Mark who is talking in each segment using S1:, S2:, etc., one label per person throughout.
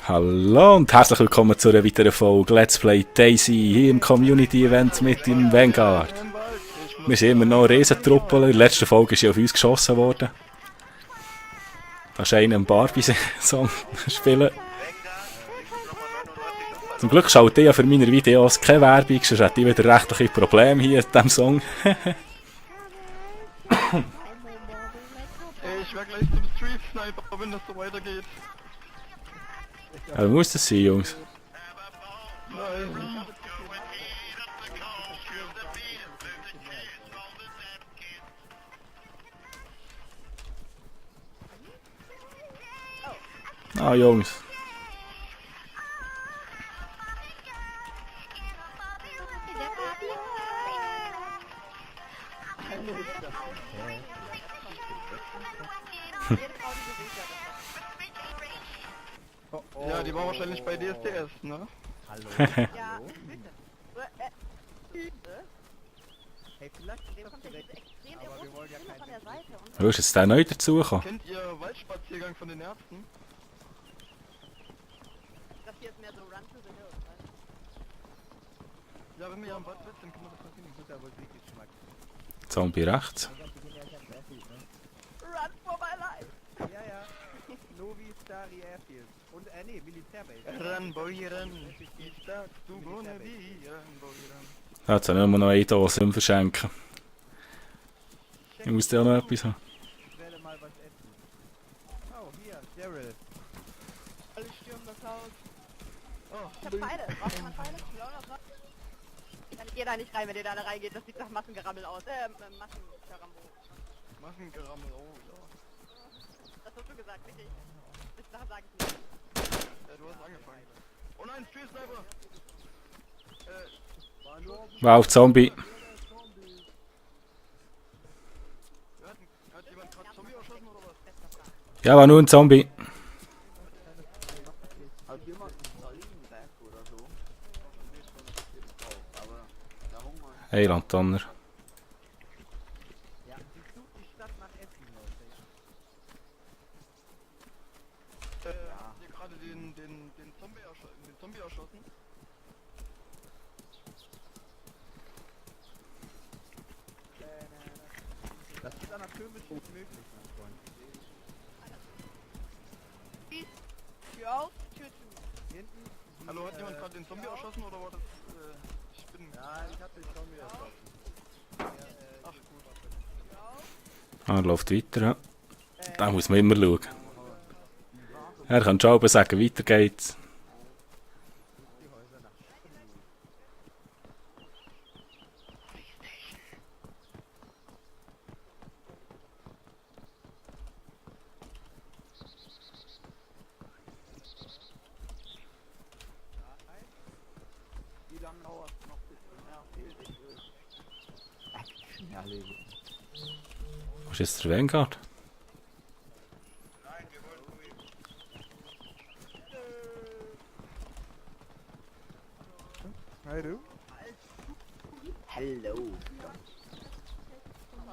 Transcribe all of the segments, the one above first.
S1: Hallo und herzlich willkommen zu einer weiteren Folge Let's Play Daisy hier im Community-Event mit dem Vanguard. Wir sind immer noch Riesentruppe. In der letzten Folge ist ja auf uns geschossen worden. Da ist einer einen Barbie-Song spielen. Zum Glück schaut ihr ja für meine Videos keine Werbung, sonst hätte ich wieder rechtliche Probleme hier mit diesem Song.
S2: Ich wär gleich zum Street Sniper, wenn das so weitergeht.
S1: Ja, muss das sein, Jungs.
S2: Nein.
S1: Ah, Jungs.
S2: Ja, die war wahrscheinlich bei DSDS, ne?
S3: Hallo?
S4: Ja, bitte.
S3: Hey, vielleicht
S4: Dem kommt ja diese extrem
S3: aber wir wollen ja
S4: Stimme
S3: kein
S4: von der Seite. Und
S1: Wo ist jetzt der neu dazugekommen?
S2: Kennt ihr Waldspaziergang von den Ärzten?
S4: das hier ist mehr so Run to the Hills, weißt du?
S2: Ja, wenn wir ja im Wald sind, können wir das mal finden.
S3: guter Musikgeschmack.
S1: Zombie rechts.
S4: Run for my life!
S3: Ja, ja. Novi Stari Airfield. Und, nee, Militärbase.
S2: Ran, Boy, ran. Ich sag, du ohne wie. Ran, Boy, ran.
S1: Jetzt habe ich nur noch eine Dose zum Verschenken. Ich muss dir auch noch etwas haben.
S3: Ich werde mal was essen. Oh, hier, Daryl.
S4: Alle stürmen das Haus.
S2: Oh,
S4: Ich hab Pfeile. Braucht jemand Pfeile? Ich auch noch was. Ich geh da nicht rein, wenn ihr da reingeht. Das sieht nach Massengerammel aus. Massenkarambo.
S2: machen Gerammel, oh ja.
S4: Das hast du gesagt, richtig? Bis nachher sag ich nicht.
S2: Ja, du hast angefangen. Oh nein, Street Sniper!
S1: Wow, Zombie.
S2: Hat jemand gerade Zombie erschossen oder was?
S1: Ja, war nur ein Zombie.
S5: Hat jemand einen Salinenberg oder so? Nee, schon bestimmt auch, aber der Hunger.
S1: Hey, Landtonner.
S3: Ja, ich suche die Stadt nach Essen, Leute.
S2: Habt ihr gerade den Zombie erschossen?
S3: Das ist anatomisch nicht möglich, mein Freund.
S4: Tür auf, Tür zu.
S3: Hinten. die,
S2: Hallo, hat jemand gerade den Zombie erschossen oder war das, ich bin...
S3: Ja, ich hab den Zombie erschossen.
S2: Ach gut.
S4: Tür auf.
S1: Ah, läuft weiter. Ja. Da muss man immer schauen. Er kann schon aber sagen, weiter geht's.
S3: Die Häuser nach
S5: Wie lange dauert es noch bis zum Airfield? Ich will Action erleben.
S1: Wo ist jetzt der Vanguard?
S3: Hi, du.
S5: Hello.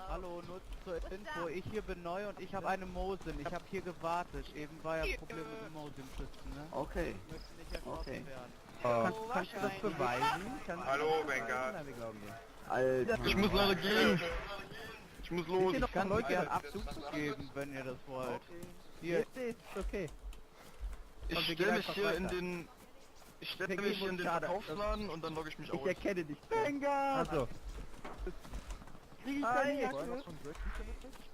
S3: Hallo, nur zur Info, ich hier bin neu und ich habe eine Mosin. Ich habe hier gewartet. Eben war ja Problem mit dem Mosin-Schützen, ne?
S5: Okay.
S3: Ich möchte nicht erschossen
S5: Okay.
S3: werden.
S4: Oh,
S3: Kannst du das beweisen?
S6: Hallo, Vanguard.
S3: Nein, wir glauben dir.
S5: Alter.
S2: Ich muss leider gehen. Ich muss los.
S3: Ich kann euch gerne Abzug geben, wenn ihr das wollt. Hier, ist okay.
S2: Ich
S3: Und wir
S2: stelle
S3: gehen
S2: mich
S3: einfach
S2: hier in
S3: weiter.
S2: den... Ich stelle
S3: Wir
S2: mich
S3: gehen
S2: hier in den
S3: schade.
S2: Verkaufsladen und dann logge ich mich aus.
S3: Ich erkenne dich. Venga! Also.
S4: Krieg ich
S3: Hi,
S4: deine Jacke?
S3: Jacke.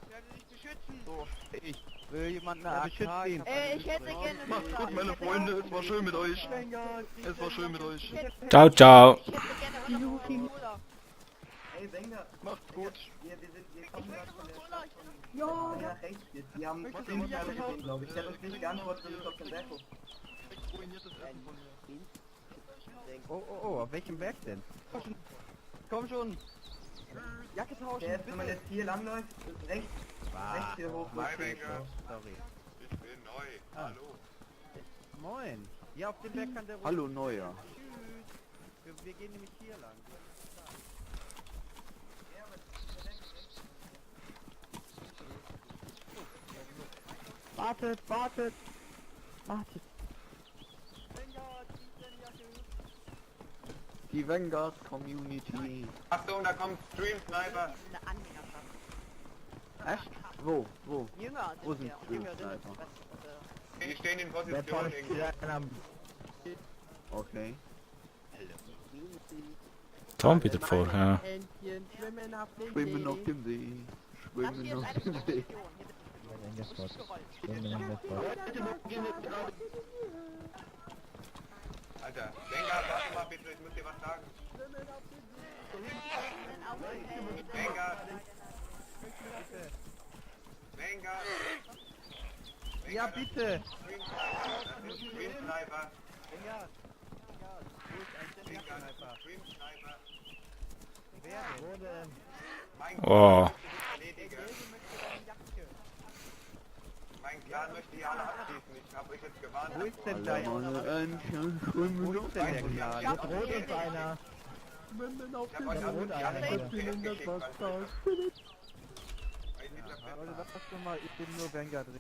S4: Ich werde dich beschützen.
S2: So,
S3: Ich will jemanden beschützen ihn.
S4: Ich hätte gerne
S2: macht's gut, meine Freunde. Es war schön mit euch. Es war schön mit euch.
S1: Ciao, ciao.
S4: Ich hätte gerne immer noch einen Cola.
S5: Hey, Wenger.
S2: Macht's gut.
S5: Wir kommen gerade von der
S4: Cola.
S5: Stadt. Ja, rechts jetzt. Die haben 10 Kerle gesehen, glaube ich. Der hat uns nicht geantwortet, wir sind auf dem Berg hoch.
S2: Ruiniertes Essen von mir.
S3: Oh, auf welchem Berg denn?
S2: Komm schon. Jacke tauschen,
S5: Der ist, wenn man jetzt hier langläuft, ist rechts hier hoch. wo
S6: Hi,
S5: es steht,
S6: Wenger.
S3: Sorry.
S6: Ich bin neu. Hallo.
S3: Moin. Ja, auf dem Berg kann der
S5: Hallo, Neuer.
S3: Tschüss. Wir gehen nämlich hier lang. Wartet, wartet! Wartet!
S5: Die Vanguard Community.
S6: Achtung, da kommt Stream Sniper.
S4: Eine Anhängerschaft.
S5: Echt? Wo? Wo?
S4: Jünger
S5: Wo
S4: sind
S5: sind
S4: wir.
S5: die
S4: Jüngere
S5: Sniper?
S6: Die stehen in Position irgendwo.
S5: Okay.
S1: Tom wieder vor, ja.
S5: Schwimmen auf dem See.
S4: Das
S5: Schwimmen
S4: hier ist
S5: auf
S4: eine
S5: dem
S4: Position.
S5: See.
S4: Hier wird nicht gerollt.
S6: Alter, Vanguard, warte mal bitte, ich muss dir was sagen. Vanguard. Vanguard.
S3: Ja, bitte!
S6: Stream Sniper.
S3: Vanguard! Wo ist ein Sniper?
S6: Stream Sniper.
S3: Wer denn?
S6: Mein
S1: Oh.
S6: Erledige. Mein Clan möchte hier alle abschießen. Ich habe euch jetzt gewarnt.
S3: Wo ist denn
S5: Alle
S3: dein...
S5: meine Entchen schwimmen
S3: Wo
S5: auf
S3: ist denn der
S5: dem
S3: Clan?
S6: Jetzt
S3: rot ist einer.
S5: Schwimmen auf
S6: Ich habe euch
S5: dem
S6: alle
S5: See.
S6: abgeschickt.
S3: Leute, lass doch mal, ich bin nur Vanguard drin.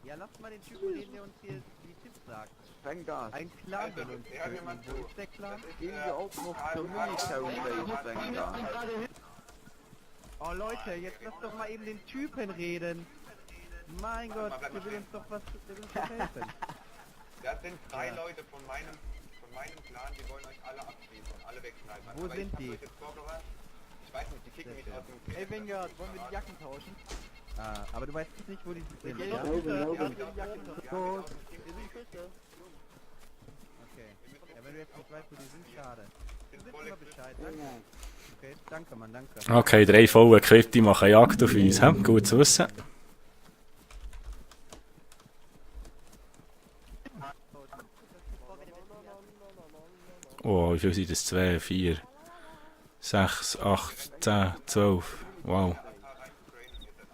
S3: Ja, lass mal den Typen reden, der uns hier die Tipps sagt.
S5: Vanguard.
S3: Ein Clan
S6: Also,
S3: will uns
S6: hör mir mal
S3: töten.
S6: zu.
S3: Wo ist der Clan?
S5: Gehen wir auch noch zur Military Base, Vanguard.
S3: Oh Leute, jetzt lass doch mal eben den Typen reden. Mein Gott, der will uns doch was, der will uns doch helfen.
S6: Das sind 3 Leute von meinem Clan, die wollen euch alle abschließen und alle wegsnipern.
S3: Wo
S6: Aber
S3: sind
S6: ich hab
S3: die?
S6: euch jetzt vorgewarnt. Ich weiß nicht, die kicken mich aus dem
S3: Hey Vanguard, wollen wir die Jacken tauschen? Ah, aber du weißt nicht, wo die sind, ja?
S6: Ja,
S3: Okay.
S6: die
S3: Ja, wenn du jetzt nicht weißt, wo die sind, schade. Du
S6: sind
S3: weißt
S6: voll
S3: immer Bescheid, danke. Okay, danke Mann, danke.
S1: Okay, 3 volle Quitte machen Jagd auf uns. He? Gut zu wissen. Oh, wie viel sind das? 2, 4, 6, 8, 10, 12. Wow.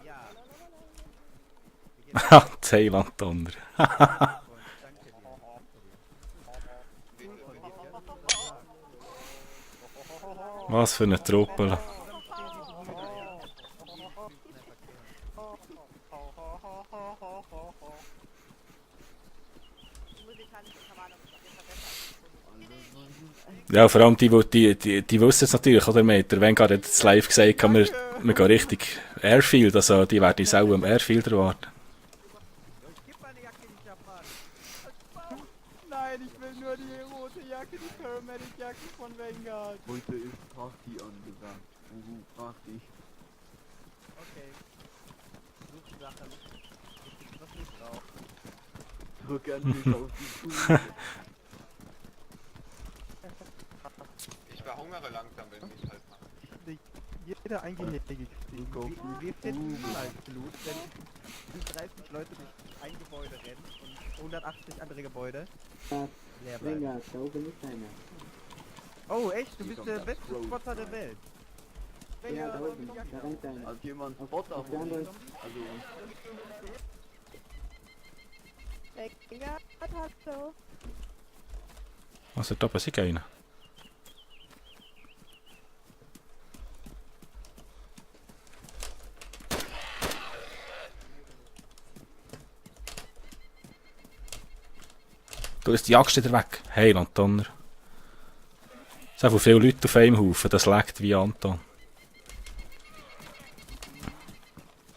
S3: Ja.
S1: Ha, Thailand-Donner.
S3: Danke dir.
S1: Was für eine Truppe.
S4: Die musikalische Verwarnung ist auf jeden Fall besser.
S1: Ja, vor allem die wissen es natürlich, oder? Der Vanguard hat jetzt live gesagt, wir gehen richtig Airfield, also die werden uns auch im Airfield erwarten.
S3: Gib meine Jacke, die Japan. Nein, ich will nur die rote Jacke, die Paramedic-Jacke von Vanguard.
S5: Heute ist Party angesagt. Party.
S3: Okay. Suche Sachen. Was ich brauche.
S5: Drück endlich auf die Tube.
S6: Ich verhungere langsam, wenn ich halt mache.
S3: Jeder eingehegte kriegt. Wir finden mal Blut, wenn 30 Leute durch ein Gebäude rennen und 180 andere Gebäude leer bleiben. Oh echt? Du bist der beste Spotter der Welt.
S7: Ja, da oben, da rennt einer.
S5: Als jemand Spotter
S7: Auf der anderen
S5: also
S4: Vanguard, hallo.
S1: Also da passiert keiner. Du ist die Jagd wieder weg. Heiland Donner. So viele Leute auf einem Haufen, das leckt wie Anton.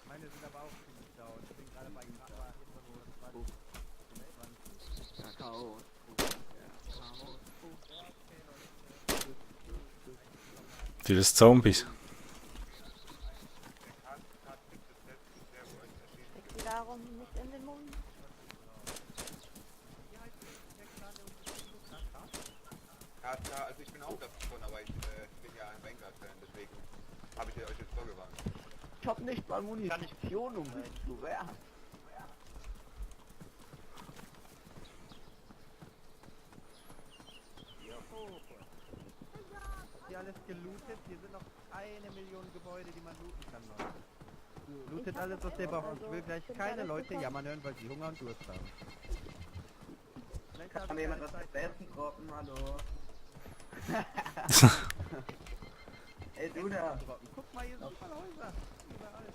S3: Meine sind aber auch ziemlich down. Ich bin gerade bei
S5: Kakao.
S1: Sind das Zombies?
S4: Steck die darum nicht in den Mund.
S6: KSK, also ich bin auch davon, aber ich bin ja ein Vanguard-Fan, deswegen habe ich euch jetzt vorgewarnt.
S5: Ich hab nicht mal Munition, um mich zu wehren.
S3: Habt ihr alles gelootet? Hier sind noch 1 Million Gebäude, die man looten kann, Leute. Lootet alles, was ihr braucht. Ich will gleich keine Leute jammern hören, weil sie Hunger und Durst haben.
S7: Kann mir jemand was zu essen droppen? Hallo? Ey, du da!
S3: Guck mal, hier sind voll Häuser. Überall.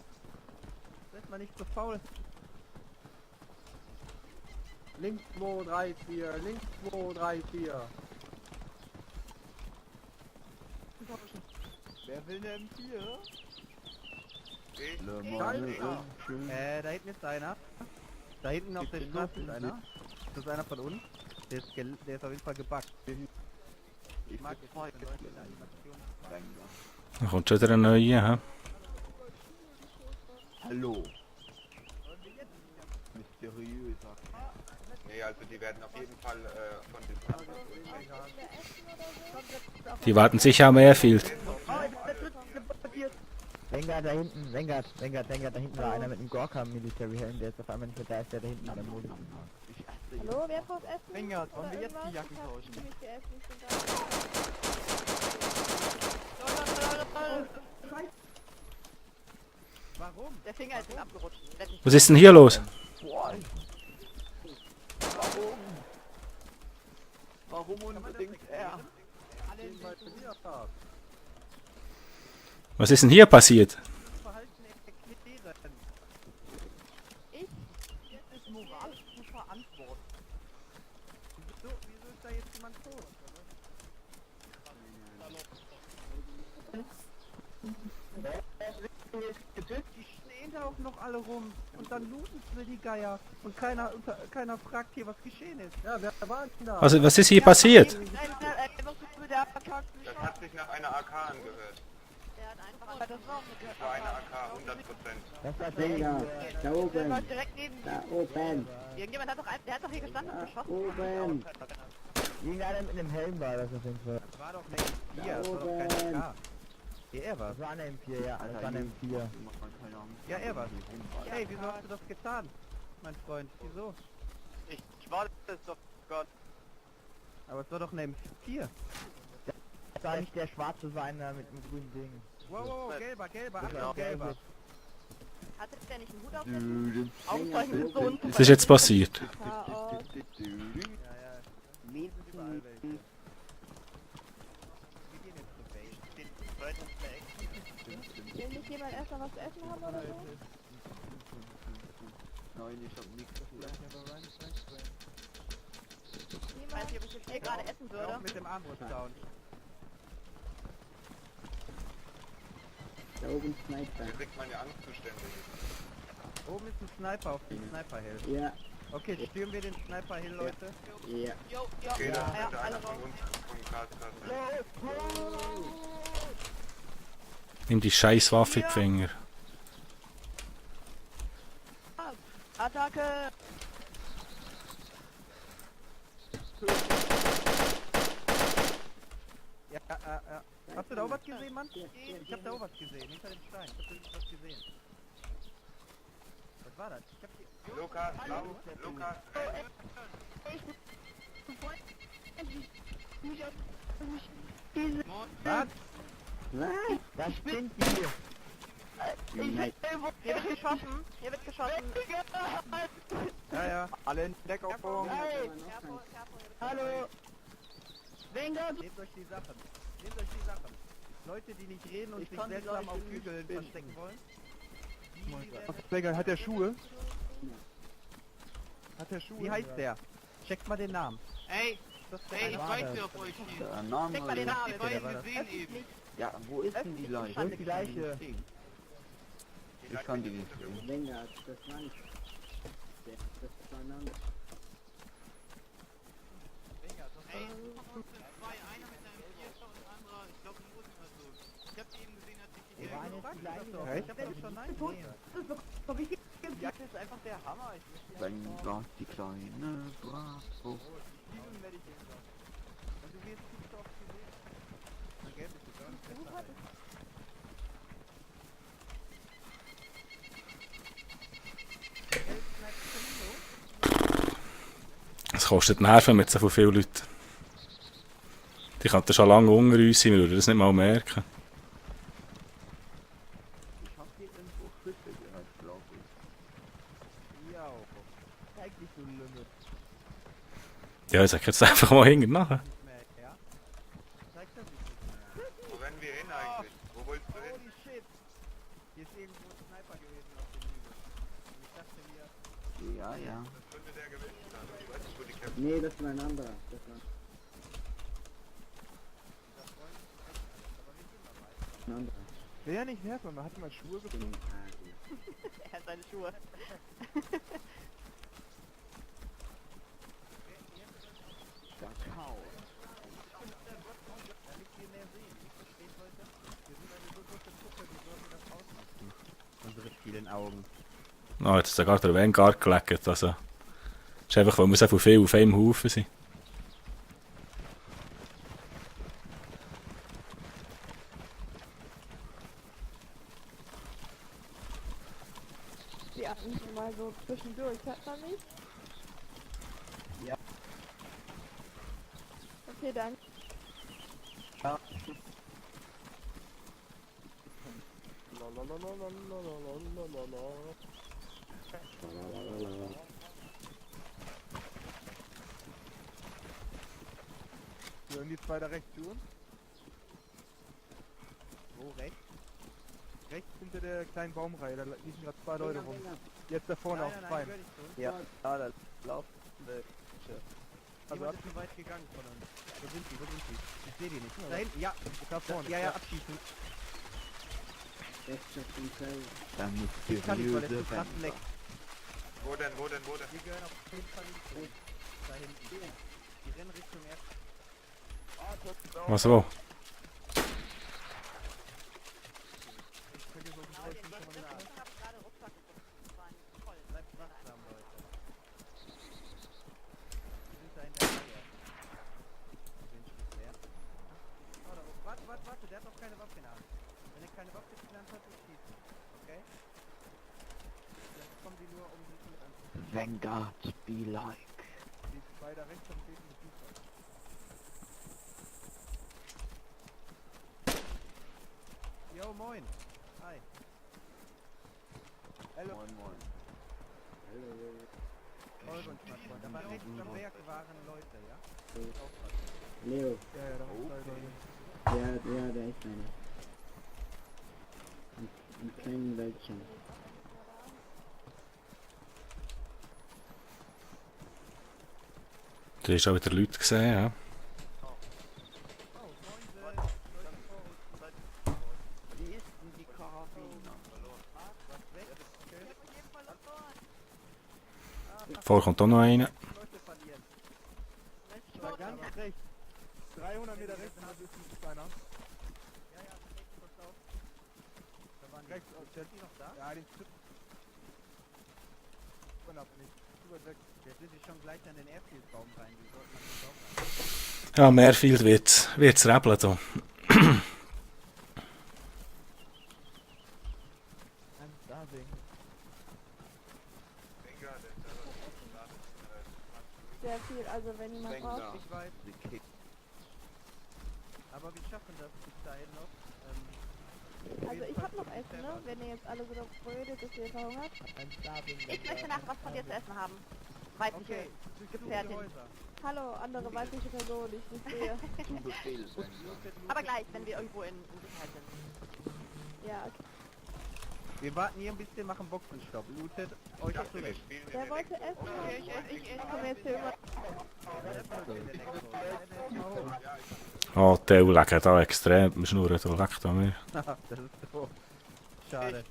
S3: Seid mal nicht so faul.
S5: Links 2, 3, 4, links 2, 3, 4.
S3: Wer will eine M4?
S6: Ich?
S3: Da hinten ist einer. Da hinten auf der Straße ist einer. Das ist einer von uns. Der ist auf jeden Fall gebackt. Ich mag jetzt Leute in der Animation.
S1: Da kommt schon wieder ein neuer, hä?
S5: Hallo. Mysteriöser.
S6: Nee, also die werden auf jeden Fall von Distanz.
S1: Die warten sicher am Airfield.
S3: Wenger da hinten, Wenger, da hinten war einer mit einem Gorka Military Helm, der ist auf einmal nicht mehr da, ist der da hinten an der Mode.
S4: Hallo, wer braucht Essen?
S3: Wenger, wollen wir
S4: Oder
S3: jetzt die
S4: irgendwas?
S3: Jacken
S4: Ich hab
S3: tauschen?
S4: ziemlich viel Essen, ich bin da.
S3: Warum?
S4: Der Finger ist ihm abgerutscht.
S1: Was ist denn hier los?
S5: Warum unbedingt er?
S1: Was ist denn hier passiert?
S3: Verhalten erklären. Das ist moralisch zu verantworten. Wieso ist da jetzt jemand tot? Die stehen da auch noch alle rum und dann looten sie die Geier und keiner fragt hier, was geschehen ist. Ja, wer war denn da?
S1: Also, was ist hier passiert?
S6: Das hat sich nach einer AK angehört.
S4: Der hat einfach das war auch
S6: Das war eine AK, 100%.
S3: Das war
S7: Wenger, da
S4: Der
S7: oben,
S4: läuft direkt neben.
S7: da oben,
S4: Irgendjemand hat doch, der hat doch hier gestanden und
S7: da
S4: geschossen.
S7: oben,
S3: Irgendeiner mit einem Helm war das auf jeden Fall. Das war doch eine M4, das war doch kein AK. Ja, er war's. Das war eine M4, ja, das war eine M4. Ja, er war's. Hey, wieso hast du das getan, mein Freund? Wieso?
S2: Ich war das doch Gott.
S3: Aber es war doch eine M4.
S8: Das war nicht der schwarze, das war einer mit einem grünen Ding.
S3: Wow, gelber,
S8: Das war
S3: Achtung, gelber.
S4: Hatte der nicht einen Hut auf? Augenzeugen sind so unzuverlässig.
S1: Was ist jetzt passiert?
S4: Chaos.
S3: Ja, überall welche. Wir gehen jetzt zur Base.
S4: Will nicht jemand erst noch was zu essen haben oder so?
S5: Nein, ich hab nichts dafür.
S4: Ich weiß nicht, ob ich jetzt hier gerade essen
S3: Auch
S4: würde.
S3: mit dem Armbrust-Down.
S7: da oben Sniper.
S6: Hier kriegt man ja Angstzustände.
S3: Oben ist ein Sniper auf dem Sniper-Hill.
S7: Ja,
S3: Okay, stürmen wir den Sniper-Hill, Leute.
S7: ja.
S4: Jo, jo.
S6: Okay, da
S4: Ja,
S6: könnte
S4: alle
S6: einer
S4: raus.
S6: von uns vom KSK sein.
S1: Nimm die scheiß Waffe in die Finger.
S4: Attacke!
S3: Ja, Hast du da auch was gesehen, Mann? Ich hab da auch was gesehen, hinter dem Stein. Ich hab da was gesehen. Was war das? Ich hab hier...
S6: Lukas, blau, Lukas,
S3: Was?
S7: Was?
S8: Was sind die?
S7: Nein.
S4: Hier wird geschossen! Hier wird geschossen!
S3: Ja, ja.
S5: Alle in Deckaufform.
S4: Hallo!
S3: Nehmt euch die Sachen. Nehmt euch die Sachen. Leute, die nicht reden und sich seltsam auf Hügeln verstecken wollen.
S5: Wenger, hat der Schuhe? Hat der Schuhe?
S3: Wie heißt der? Checkt mal den Namen.
S2: Ey,
S3: Das ist der
S2: ey,
S3: eine.
S2: ich weiß, wer auf euch steht.
S5: Der Name.
S4: Check mal den Namen!
S2: Die beiden
S3: war das?
S2: gesehen eben.
S5: Ja, wo ist denn die Leiche?
S4: Schande
S8: Die Leiche.
S5: Ich kann die nicht sehen.
S7: Wenger, das war nicht. Das war ein anderer.
S2: Ey, von uns sind zwei, einer mit einem Vierer und ein anderer, ich glaube, ein Russen oder so. Ich hab die eben gesehen, als ich die
S8: War eine
S3: Frag mich
S8: Leiche.
S3: das doch. Ich hab doch schon nein gesehen.
S2: Die Jacke ist einfach der Hammer.
S5: Wenger, die kleine Bravo.
S3: Diesen werde ich jetzt noch. Und du wirst viel zu oft gesehen. Na, gelb ist es auch nicht besser.
S1: Es kostet Nerven mit so vielen Leuten. Die könnten schon lange unter uns sein, wir würden das nicht mal merken.
S5: Ich hab hier irgendwo Schüsse gehört, glaube ich.
S3: Ja, eigentlich so Lümmel.
S1: Ja, ich sag jetzt einfach mal hinten nachher.
S3: Nicht mehr, ja? Zeigt er sich nicht mehr.
S6: Wo rennen wir hin eigentlich? Wo willst du hin?
S3: Holy shit! Hier ist irgendwo ein Sniper gewesen auf dem Hügel. Und ich dachte mir,
S5: Ja, ja.
S6: Das könnte der gewesen sein. Ich weiß
S7: Nee, das war ein anderer. Das war ein anderer.
S3: Will ja nicht nerven, man hat mal Schuhe gefunden.
S4: Er hat seine Schuhe.
S5: Kakao.
S3: Unsere vielen Augen.
S1: Ah, jetzt ist sogar der Vanguard gelegt. Also, das ist einfach, weil wir so viel auf einem Haufen sind.
S9: Die atmen mal so zwischendurch, hört man mich?
S3: Ja.
S9: Okay, dann.
S3: Ja. Sollen die zwei da rechts tun? Wo rechts? Rechts hinter der kleinen Baumreihe, da liegen gerade zwei Leute rum. Jetzt da vorne auf zwei. Ja, da laufen welche. Also ab zu weit gegangen von uns. Wo sind die? Wo sind die? Ich sehe die nicht. Da hinten, ja, da vorne. Ja, abschießen.
S7: Rechts auf dem Feld.
S5: Da muss
S3: Ich kann nicht, weil das ist krass weg.
S6: Wo denn, wo denn, wo denn?
S3: Wir gehören auf jeden Fall nicht zurück. Da hinten. Die rennen Richtung erst.
S1: Was wo?
S4: Genau, den ich habe gerade Rucksack geguckt. Das war ein voll.
S3: Bleibt wachsam, Leute. Wir sind da in der Reihe. Den Schritt leer. Oh, da, warte, der hat noch keine Waffe in der Hand. Wenn er keine Waffe in der Hand hat, ist schießen. Okay? Jetzt kommen die nur, um sich mit anzuziehen.
S5: Vanguard, be like.
S3: Die zwei da rechts haben beten mit Fußball. Yo, moin. Hi. Hallo.
S5: Moin, moin.
S3: Euren Schwarzwald. Aber rechts am Berg waren Leute, ja?
S7: Leo.
S3: Ja, da waren zwei Leute.
S7: Ja, der ist einer. Ein kleines Wäldchen.
S1: Du hast auch wieder Leute gesehen, ja?
S5: Wie ist denn die Karabiner?
S1: Vorher kommt auch noch einer.
S3: Leute verlieren. Da ganz rechts. 300 Meter rechts, da ist einer. Ja, pass auf. Da waren rechts, der ist noch da? Ja, den Schritt. Ab nicht. Zu weit weg. Jetzt sind sie schon gleich an den Airfield-Baum rein. Die sollten man nicht aufhalten.
S1: Ja, Meerfield wird's rebeln da.
S3: Da sehen.
S9: Sehr viel, also wenn jemand braucht.
S3: Ich weiß. Aber wir schaffen das bis dahin noch.
S9: Also ich hab noch Essen, ne? Wenn ihr jetzt alle so brödet, dass ihr verhungert.
S4: Ich möchte nachher was von dir zu essen haben. Weibliche
S3: Okay,
S4: Gefährtin.
S9: Hallo, andere weibliche Person, die ich nicht sehe.
S5: Du befehlst, Vanguard.
S4: Aber gleich, wenn wir irgendwo in Sicherheit sind.
S9: Ja, okay.
S3: Wir warten hier ein bisschen, machen Boxenstopp. Lootet euch zurecht.
S9: Wer wollte essen? Können wir jetzt hier immer...
S1: Oh, die legen da extrem am Schnurren, da leckt an mir.
S3: Das ist so. Schade.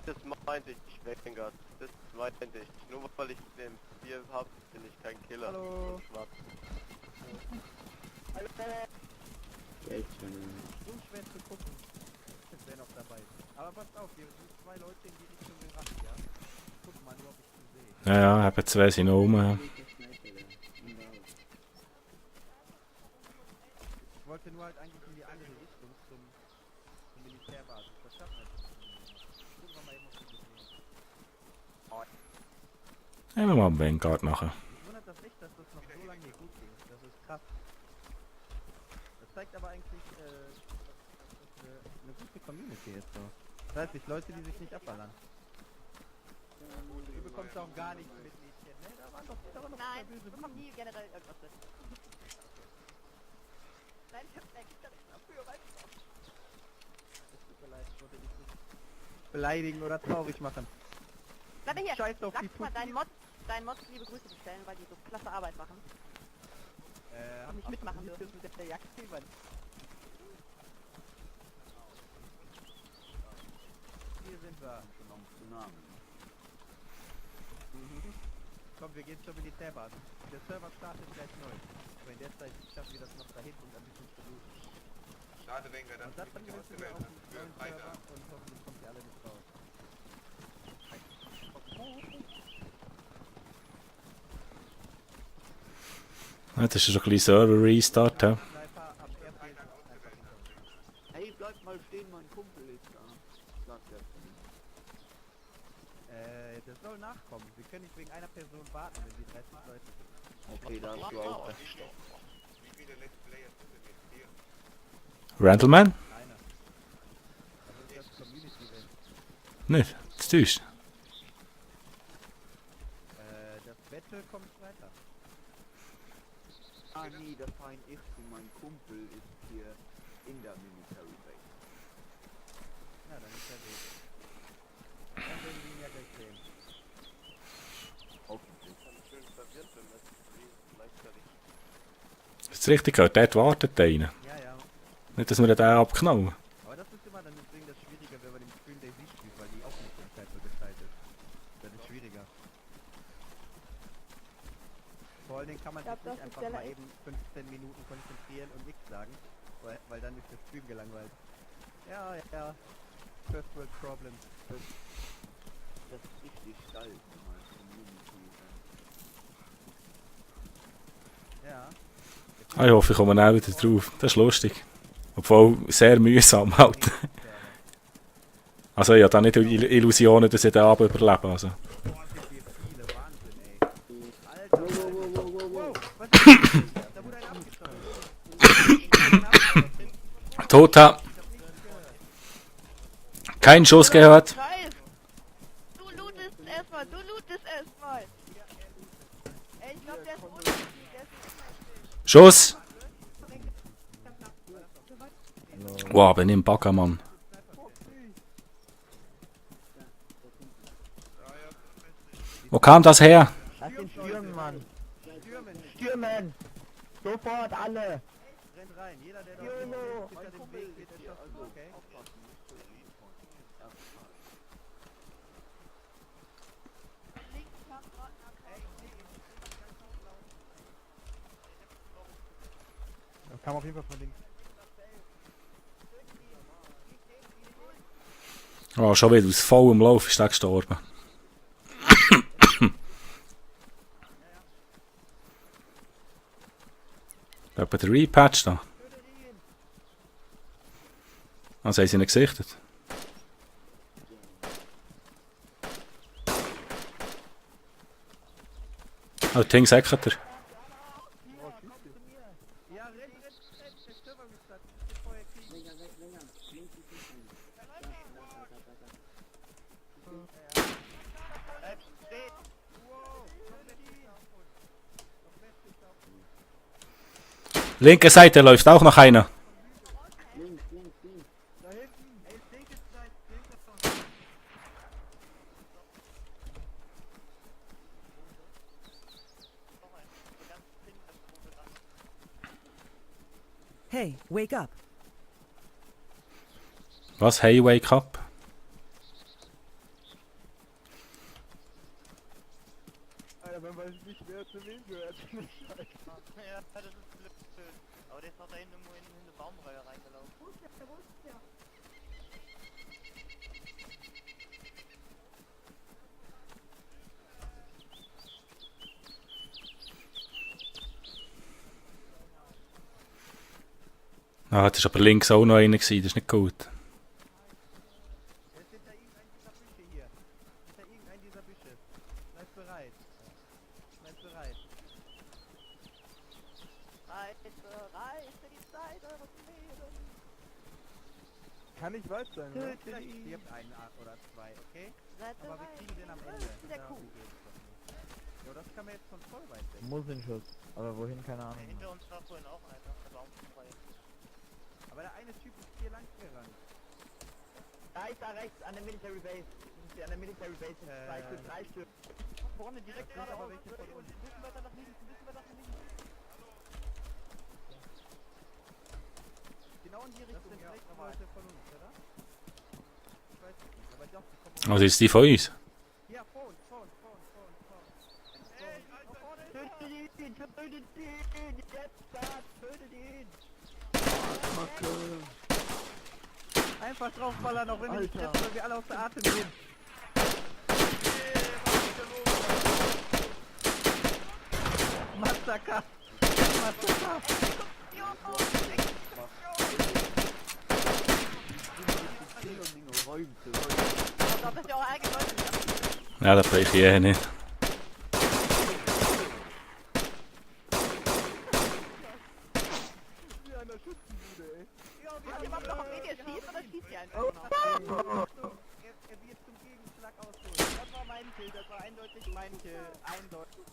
S10: Das meinte ich, Vanguard. Das meinte ich. Nur weil ich den Bier hab, bin ich kein Killer.
S3: Hallo.
S10: Schwarz.
S3: Unschwer zu gucken, wer noch dabei ist. Aber passt auf, hier sind zwei Leute in die Richtung gerannt, ja? Guck mal nur, ob ich sie sehe.
S1: Ja, eben zwei sind noch rum.
S3: Ich wollte nur halt eigentlich in die andere Richtung zum Militärbasis. Das schafft man nicht. Gucken wir mal eben, ob wir sie sehen.
S1: Nehmen wir mal den Vanguard nachher.
S3: Mich wundert das echt, dass das noch so lange hier gut ging. Das ist krass. Das zeigt aber eigentlich, dass das eine gute Community ist. So. Das heißt, Leute, die sich nicht abballern. Du bekommst auch gar nichts mit, Mädchen, ne? Da waren noch
S4: Nein,
S3: böse
S4: wir bekommen nie generell irgendwas mit. Nein, ich hab extra dafür, weißt du.
S3: Es tut mir leid, ich wollte dich nicht beleidigen oder traurig machen.
S4: Warte hier,
S3: Scheiß auf die
S4: sag mal, dein Mod deinen Mods liebe Grüße bestellen, weil die so klasse Arbeit machen. Und nicht mitmachen dürfen mit der Jagd.
S3: Hier sind wir.
S5: Schon am Tsunami.
S3: Komm, wir gehen zur Militärbasis. Der Server startet gleich neu. Aber in der Zeit schaffen wir das noch dahin und ein bisschen zu looten.
S6: Schade, Wenger,
S3: Und
S6: dass
S3: dann
S6: du nicht
S3: müssen wir
S6: ausgewählt
S3: auf
S6: hast
S3: den
S6: für
S3: neuen
S6: Freitag.
S3: Server und hoffentlich kommt ihr alle mit raus.
S1: Ja, das ist schon ein bisschen Server-Restart. Ja.
S3: Sniper ab RP einfach hinter uns.
S5: Hey, bleib mal stehen, mein Kumpel ist da. Sagt er zu mir.
S3: Das soll nachkommen. Wir können nicht wegen einer Person warten, wenn die 30 Leute sind.
S10: Okay, da hast du auch recht.
S6: Wie viele Let's Players sind denn jetzt hier?
S1: Randleman?
S3: Einer. Also ist das Community-Event.
S1: Nicht, das täuscht.
S3: Das Battle kommt weiter.
S5: Ah nee, das war ein Irrtum. Mein Kumpel ist hier in der Military Base.
S3: Na, dann ist er weg. Dann werden wir ihn ja gleich sehen.
S5: Hoffentlich.
S10: Schön verwirrt, wenn das gleichzeitig.
S1: Hast du es richtig gehört? Dort wartet einer.
S3: Ja, ja.
S1: Nicht, dass wir den abknallen.
S3: Aber das ist immer dann deswegen das Schwierige, wenn man im Stream Daisy spielt, weil die Aufmerksamkeit so geteilt ist. Das ist schwieriger. Vor allen Dingen kann man
S9: Ich glaub,
S3: sich nicht
S9: das ist
S3: einfach
S9: der
S3: mal
S9: Leid.
S3: eben 15 Minuten konzentrieren und nichts sagen, weil dann ist der Stream gelangweilt. Ja, ja. First World Problem.
S5: Das ist richtig steil von meinem Community.
S3: Ja.
S1: Ich hoffe, ich komme auch wieder drauf. Das ist lustig. Obwohl sehr mühsam halt. Also ich habe da nicht Illusionen, dass ich den Abend überlebe. Also.
S3: Boah, sind wir viele. Wahnsinn, ey. Alter. Wow. Was ist das denn? Da wurde einer abgeschossen.
S1: Toter. Kein Schuss gehört.
S4: Scheiß! Du lootest erstmal, Ey, ich glaub, der ist unten. Der ist
S1: Schuss. Wow, bin ich im Bagger, Mann. Wo kam das her?
S8: Lass den stürmen, Mann.
S3: Stürmen.
S8: Stürmen! Sofort alle!
S3: Rennt rein. Jeder, der da
S8: Jolo.
S3: hinter dem Weg wird erschossen, okay? Das kam auf jeden Fall von links.
S1: Oh, schon wieder aus vollem Lauf ist der gestorben. Etwa der Repatch da. Also haben sie ihn gesichtet. Oh, Ting sagt er.
S3: Ja, rennt. Der Server restartet. Ich will vorher kriegen.
S7: Länger, länger. Links ist nicht ein.
S4: Bleib stehen!
S3: Wow. Komplett auf uns. Noch West ist auf uns.
S1: Linke Seite läuft auch noch einer.
S7: Links, links, links.
S3: Da hinten. Ey, linke Seite. Linke Seite.
S11: Hey, wake up.
S1: Was? Hey, wake up?
S3: Alter, man weiß nicht, wer zu wem gehört.
S2: Ja, das ist blöd. Aber der ist noch da hinten irgendwo in eine Baumreihe reingelaufen.
S1: Ah, das war aber links auch noch einer gewesen, das ist nicht gut.
S3: Er ist hinter irgendeinem dieser Büsche hier. Hinter irgendeinem dieser Büsche. Bleib bereit. Bleib bereit.
S4: Reise die Zeit eures Lebens.
S3: Kann nicht weit sein, oder? Vielleicht stirbt ein oder zwei, okay?
S4: Seid
S3: Aber wir
S4: bereit.
S3: kriegen den am
S4: Das
S3: Ende.
S4: ist der
S3: Darum
S4: Kuh.
S3: geht's doch nicht. Ja, das kann man jetzt von voll weit weg.
S8: Muss in Schuss. Aber wohin, keine Ahnung.
S2: Hinter uns war vorhin auch einer, der Baumreihe.
S3: Aber der eine Typ ist hier lang gerannt.
S8: Da ist da rechts an der Military Base. An der Military Base sind 2 Stück, 3 Stück.
S4: vorne direkt geradeaus. Ein bisschen weiter nach links, ein bisschen weiter nach links.
S3: Genau in die Richtung, ja. Leute von uns, oder? Ich weiß es nicht, aber doch, die kommen
S1: Also ist die von uns?
S3: Ja, vor uns.
S8: Tötet ihn! Jetzt da! Tötet ihn!
S3: einfach draufballern, auch wenn wir nicht treffen, weil wir alle aus der Atem sind. Massaker! Massaker!
S4: Da bist du auch eigene Leute wieder.
S1: Ja, das brauche ich eh nicht.
S4: Wisst ihr überhaupt noch, auf wen ihr schießt oder schießt ihr einfach noch?
S3: Er wird zum Gegenschlag ausholen.
S4: Das war mein Kill, das war eindeutig mein Kill. Eindeutig.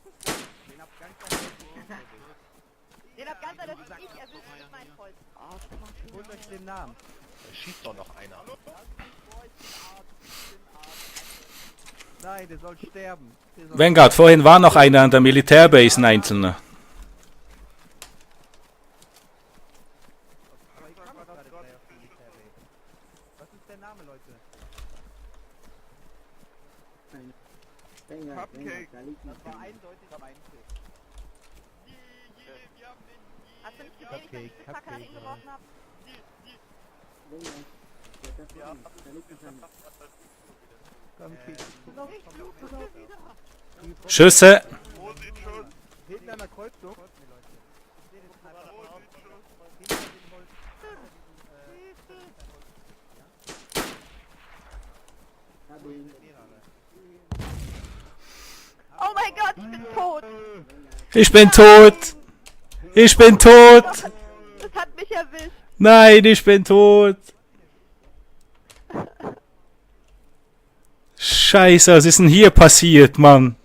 S3: Den hab ganz eindeutig.
S4: Den hab ganz eindeutig ich erwischt mit meinem Kreuz.
S3: Holt euch den Namen.
S10: Da schießt doch noch einer.
S3: Nein, der soll sterben.
S1: Vanguard, vorhin war noch einer an der Militärbase, ein einzelner.
S3: Aber ich kann gerade gleich auf die Militärbase. Was ist der Name, Leute?
S7: Cupcake.
S3: Das war eindeutig mein Kill.
S4: Hast du nicht gesehen, wie ich die Fackel an ihn geworfen hab?
S1: Schüsse!
S3: Hinten an der Kreuzung.
S4: Oh mein Gott, ich bin tot!
S1: Ich bin tot! Ich bin tot!
S4: Das hat mich erwischt!
S1: Nein, ich bin tot! Scheiße, was ist denn hier passiert, Mann?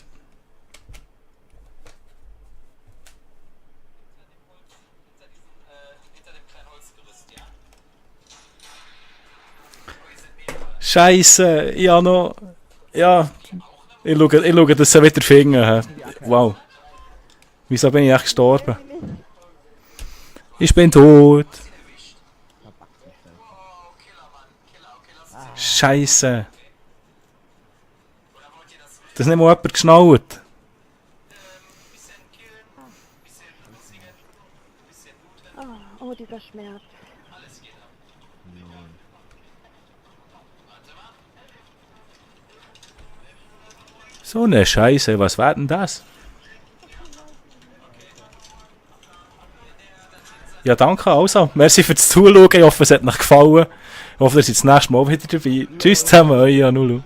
S1: Scheiße, ja noch. Ja. Ich schaue, dass sie wieder finden. Wow. Wieso bin ich echt gestorben? Ich bin tot. Scheiße. Das ist nicht mal jemand geschnallt.
S9: Oh, dieser Schmerz.
S1: So eine Scheiße, was war denn das? Ja, danke also. Merci fürs Zuschauen. Ich hoffe, es hat euch gefallen. Ich hoffe, ihr seid das nächste Mal wieder dabei. Tschüss zusammen, euer Janulu.